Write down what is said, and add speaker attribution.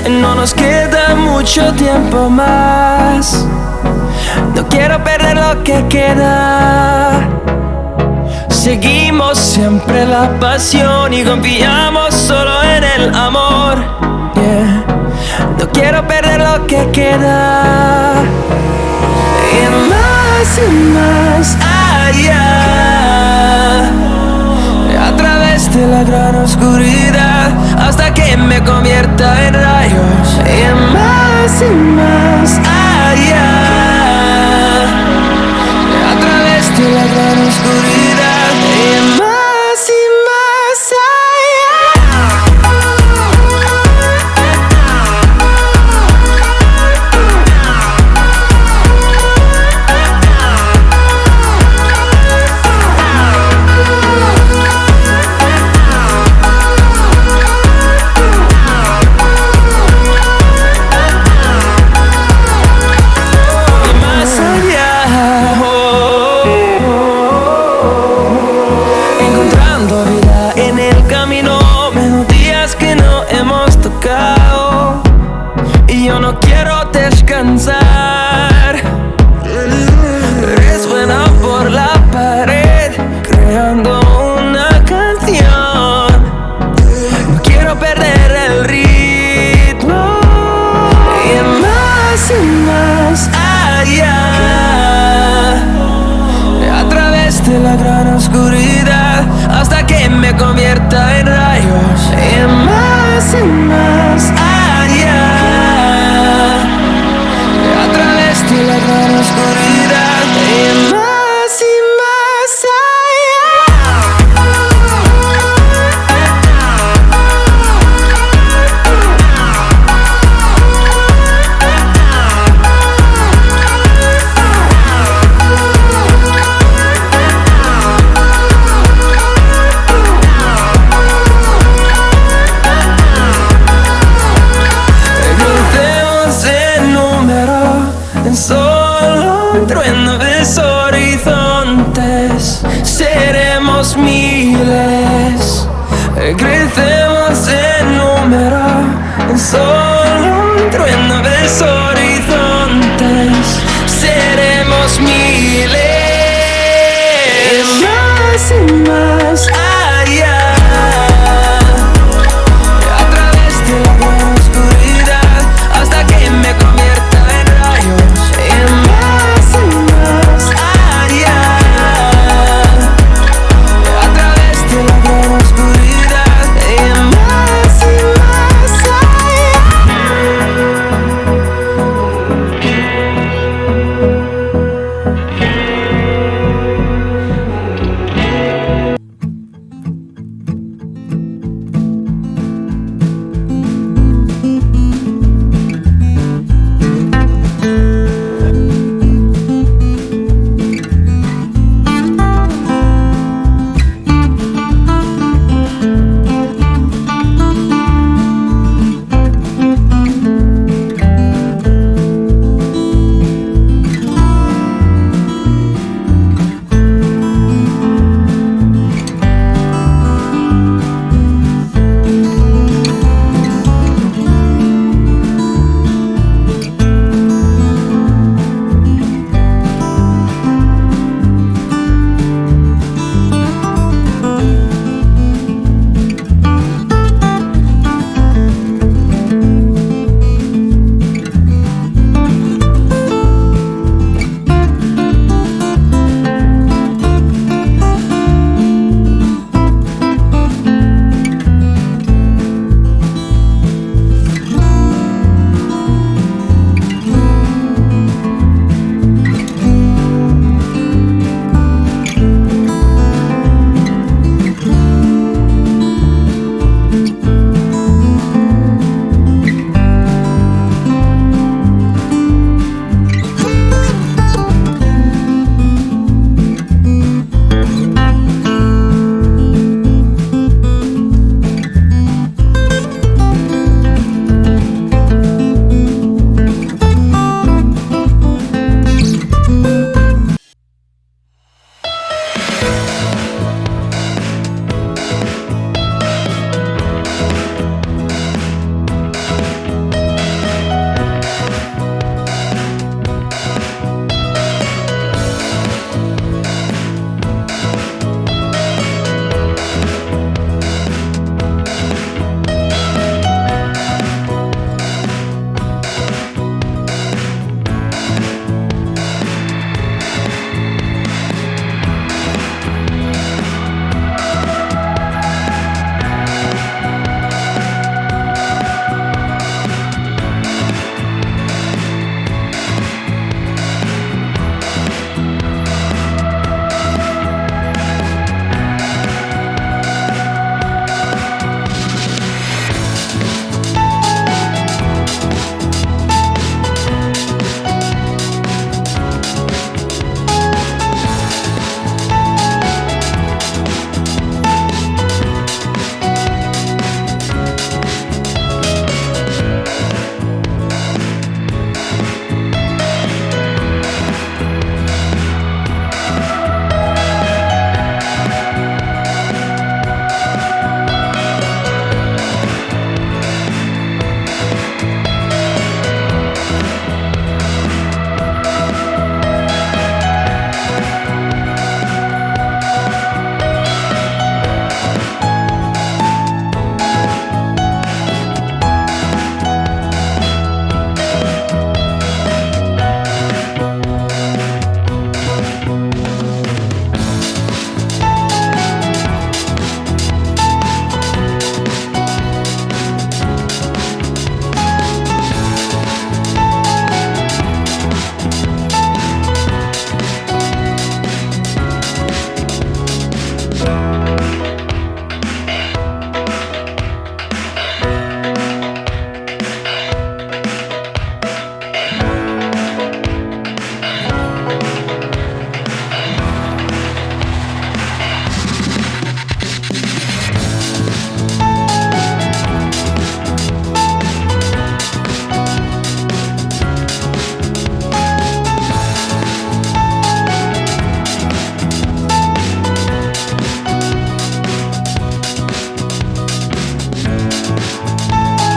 Speaker 1: No nos queda mucho tiempo más. No quiero perder lo que queda. Seguimos siempre la pasión y confiamos solo en el amor. Yeah. No quiero perder lo que queda. Y más allá, a través de la gran oscuridad, hasta que me convierta en rayos. Y más allá, a través de la gran oscuridad. Y más yo no quiero descansar. Resuena por la pared, creando una canción. No quiero perder el ritmo. Y más allá, a través de la gran oscuridad, hasta que me convierta en rayos. Y más allá, a través de la gran oscuridad. Y más solo un trueno de horizontes, seremos miles. Crecemos en número, en solo un trueno de horizontes, seremos miles. Y más